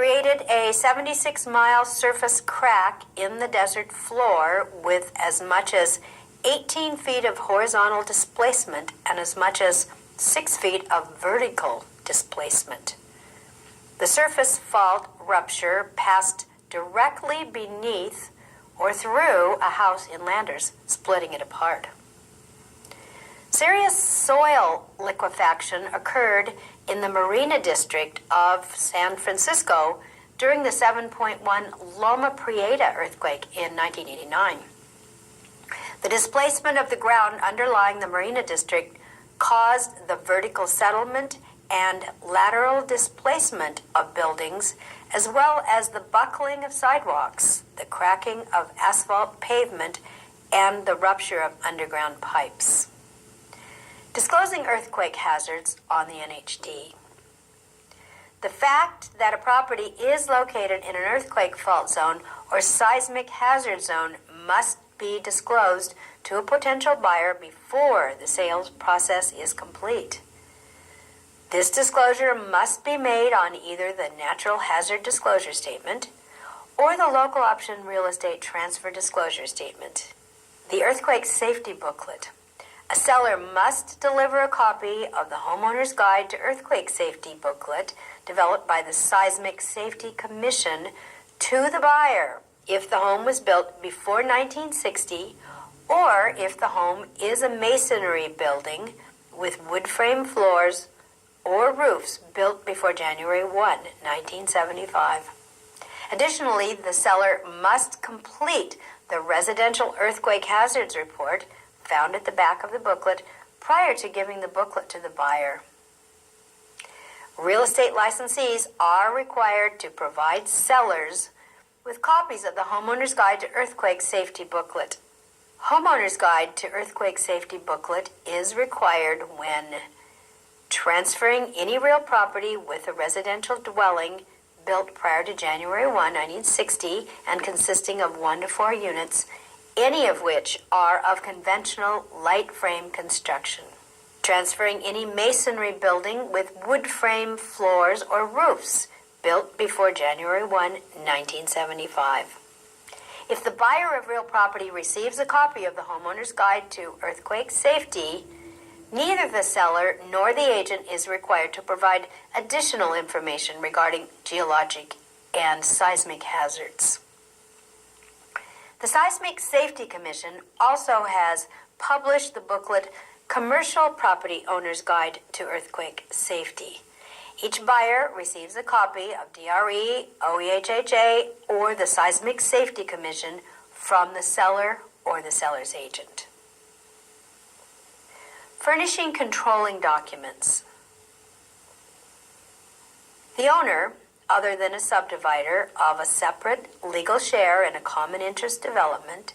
created a 76-mile surface crack in the desert floor with as much as 18 feet of horizontal displacement and as much as 6 feet of vertical displacement. The surface fault rupture passed directly beneath or through a house in Landers, splitting it apart. Serious soil liquefaction occurred in the Marina District of San Francisco during the 7.1 Loma Prieta earthquake in 1989. The displacement of the ground underlying the Marina District caused the vertical settlement and lateral displacement of buildings, as well as the buckling of sidewalks, the cracking of asphalt pavement, and the rupture of underground pipes. Disclosing earthquake hazards on the NHD. The fact that a property is located in an earthquake fault zone or seismic hazard zone must be disclosed to a potential buyer before the sales process is complete. This disclosure must be made on either the Natural Hazard Disclosure Statement or the Local Option Real Estate Transfer Disclosure Statement. The Earthquake Safety Booklet. A seller must deliver a copy of the Homeowner's Guide to Earthquake Safety booklet developed by the Seismic Safety Commission to the buyer if the home was built before 1960 or if the home is a masonry building with wood frame floors or roofs built before January 1, 1975. Additionally, the seller must complete the Residential Earthquake Hazards Report found at the back of the booklet prior to giving the booklet to the buyer. Real estate licensees are required to provide sellers with copies of the Homeowner's Guide to Earthquake Safety booklet. Homeowner's Guide to Earthquake Safety booklet is required when transferring any real property with a residential dwelling built prior to January 1, 1960 and consisting of 1 to 4 units, any of which are of conventional light frame construction. Transferring any masonry building with wood frame floors or roofs built before January 1, 1975. If the buyer of real property receives a copy of the Homeowner's Guide to Earthquake Safety, neither the seller nor the agent is required to provide additional information regarding geologic and seismic hazards. The Seismic Safety Commission also has published the booklet Commercial Property Owner's Guide to Earthquake Safety. Each buyer receives a copy of DRE, OEHHA, or the Seismic Safety Commission from the seller or the seller's agent. Furnishing controlling documents. The owner, other than a subdivider of a separate legal share in a common interest development,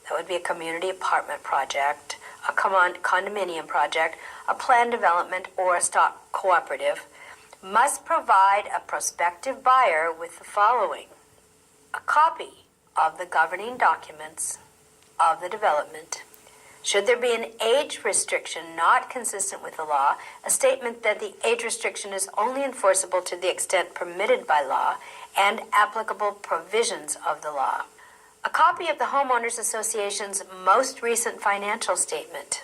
that would be a community apartment project, a condominium project, a planned development, or a stock cooperative, must provide a prospective buyer with the following: a copy of the governing documents of the development. Should there be an age restriction not consistent with the law, a statement that the age restriction is only enforceable to the extent permitted by law and applicable provisions of the law. A copy of the Homeowners Association's most recent financial statement.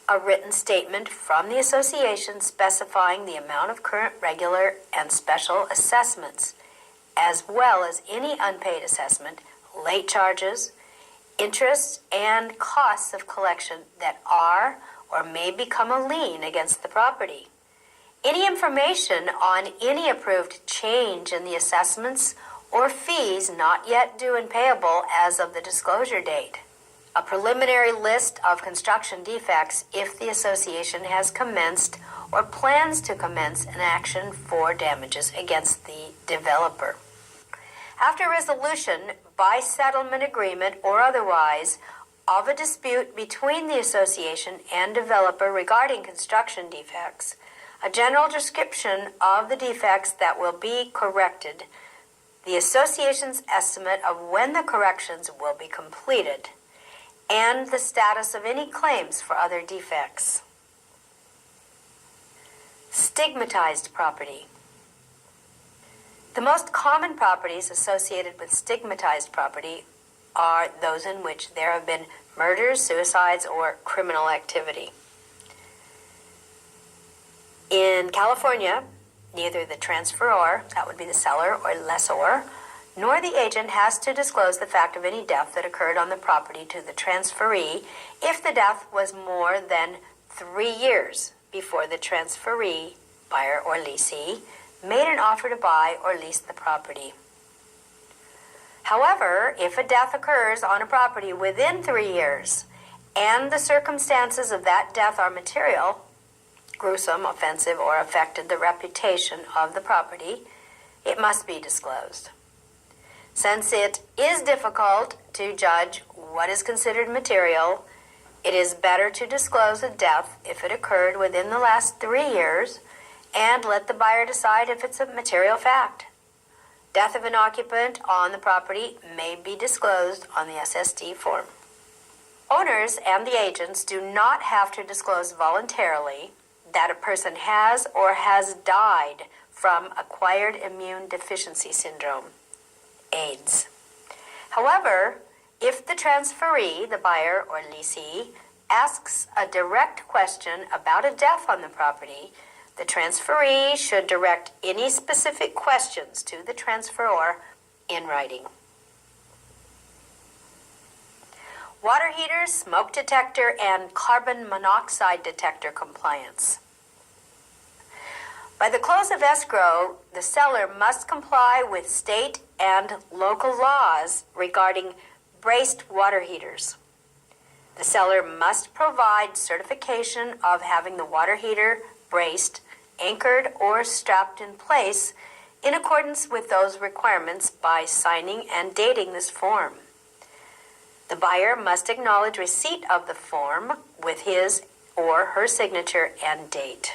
A written statement from the association specifying the amount of current regular and special assessments, as well as any unpaid assessment, late charges, interests, and costs of collection that are or may become a lien against the property. Any information on any approved change in the assessments or fees not yet due and payable as of the disclosure date. A preliminary list of construction defects if the association has commenced or plans to commence an action for damages against the developer. After resolution by settlement agreement or otherwise of a dispute between the association and developer regarding construction defects, a general description of the defects that will be corrected, the association's estimate of when the corrections will be completed, and the status of any claims for other defects. Stigmatized property. The most common properties associated with stigmatized property are those in which there have been murders, suicides, or criminal activity. In California, neither the transferor, that would be the seller or lessor, nor the agent has to disclose the fact of any death that occurred on the property to the transferee if the death was more than 3 years before the transferee, buyer or leasee, made an offer to buy or lease the property. However, if a death occurs on a property within 3 years and the circumstances of that death are material, gruesome, offensive, or affected the reputation of the property, it must be disclosed. Since it is difficult to judge what is considered material, it is better to disclose a death if it occurred within the last 3 years and let the buyer decide if it's a material fact. Death of an occupant on the property may be disclosed on the SSD form. Owners and the agents do not have to disclose voluntarily that a person has or has died from acquired immune deficiency syndrome, AIDS. However, if the transferee, the buyer or leasee, asks a direct question about a death on the property, the transferee should direct any specific questions to the transferor in writing. Water heater, smoke detector, and carbon monoxide detector compliance. By the close of escrow, the seller must comply with state and local laws regarding braced water heaters. The seller must provide certification of having the water heater braced, anchored, or strapped in place in accordance with those requirements by signing and dating this form. The buyer must acknowledge receipt of the form with his or her signature and date.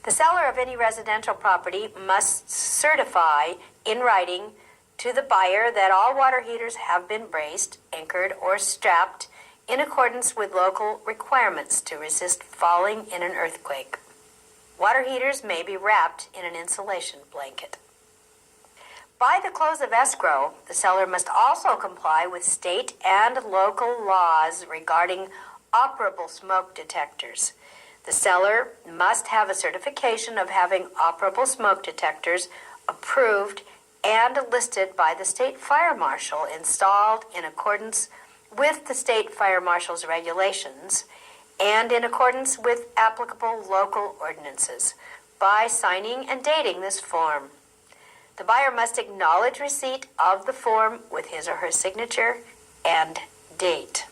The seller of any residential property must certify in writing to the buyer that all water heaters have been braced, anchored, or strapped in accordance with local requirements to resist falling in an earthquake. Water heaters may be wrapped in an insulation blanket. By the close of escrow, the seller must also comply with state and local laws regarding operable smoke detectors. The seller must have a certification of having operable smoke detectors approved and listed by the state fire marshal installed in accordance with the state fire marshal's regulations and in accordance with applicable local ordinances by signing and dating this form. The buyer must acknowledge receipt of the form with his or her signature and date.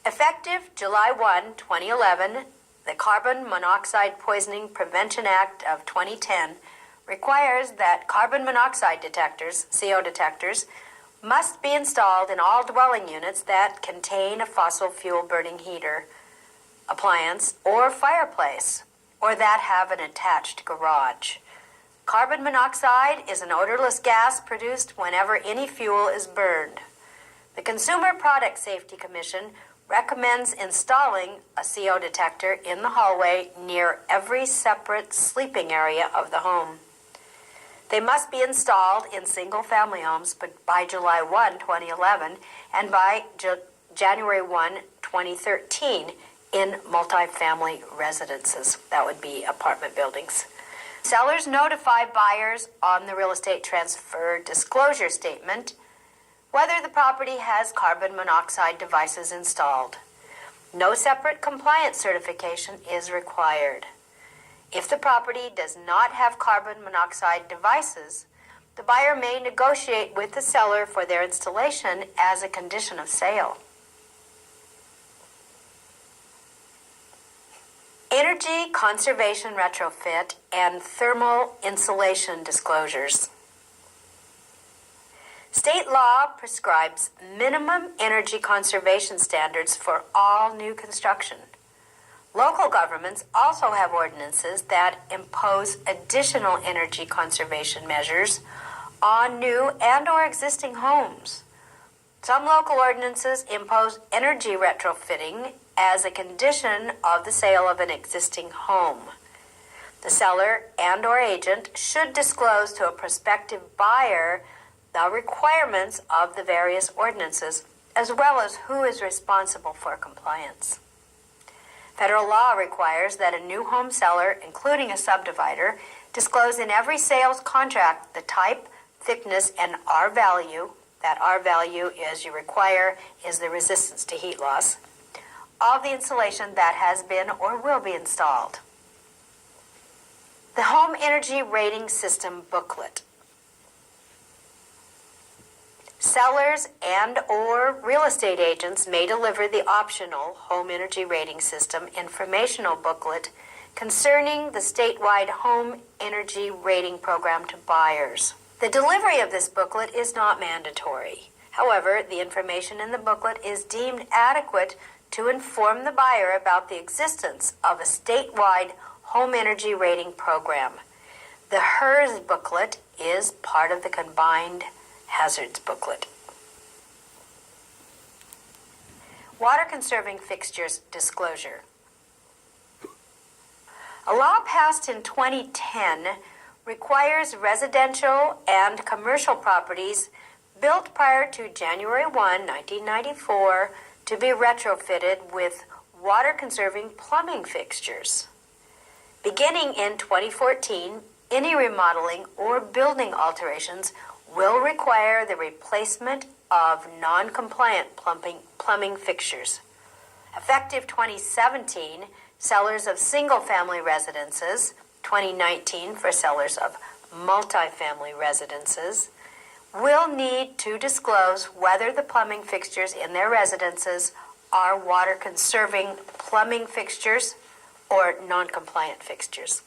Effective July 1, 2011, the Carbon Monoxide Poisoning Prevention Act of 2010 requires that carbon monoxide detectors, CO detectors, must be installed in all dwelling units that contain a fossil fuel burning heater, appliance, or fireplace, or that have an attached garage. Carbon monoxide is an odorless gas produced whenever any fuel is burned. The Consumer Product Safety Commission recommends installing a CO detector in the hallway near every separate sleeping area of the home. They must be installed in single-family homes by July 1, 2011, and by January 1, 2013 in multifamily residences. That would be apartment buildings. Sellers notify buyers on the real estate transfer disclosure statement whether the property has carbon monoxide devices installed. No separate compliance certification is required. If the property does not have carbon monoxide devices, the buyer may negotiate with the seller for their installation as a condition of sale. Energy conservation retrofit and thermal insulation disclosures. State law prescribes minimum energy conservation standards for all new construction. Local governments also have ordinances that impose additional energy conservation measures on new and/or existing homes. Some local ordinances impose energy retrofitting as a condition of the sale of an existing home. The seller and/or agent should disclose to a prospective buyer the requirements of the various ordinances, as well as who is responsible for compliance. Federal law requires that a new home seller, including a subdivider, disclose in every sales contract the type, thickness, and R value. That R value, as you require, is the resistance to heat loss of the insulation that has been or will be installed. The Home Energy Rating System Booklet. Sellers and/or real estate agents may deliver the optional Home Energy Rating System informational booklet concerning the statewide Home Energy Rating Program to buyers. The delivery of this booklet is not mandatory. However, the information in the booklet is deemed adequate to inform the buyer about the existence of a statewide Home Energy Rating Program. The HERS booklet is part of the Combined Hazards booklet. Water conserving fixtures disclosure. A law passed in 2010 requires residential and commercial properties built prior to January 1, 1994 to be retrofitted with water conserving plumbing fixtures. Beginning in 2014, any remodeling or building alterations will require the replacement of non-compliant plumbing fixtures. Effective 2017, sellers of single-family residences, 2019 for sellers of multifamily residences, will need to disclose whether the plumbing fixtures in their residences are water-conserving plumbing fixtures or non-compliant fixtures.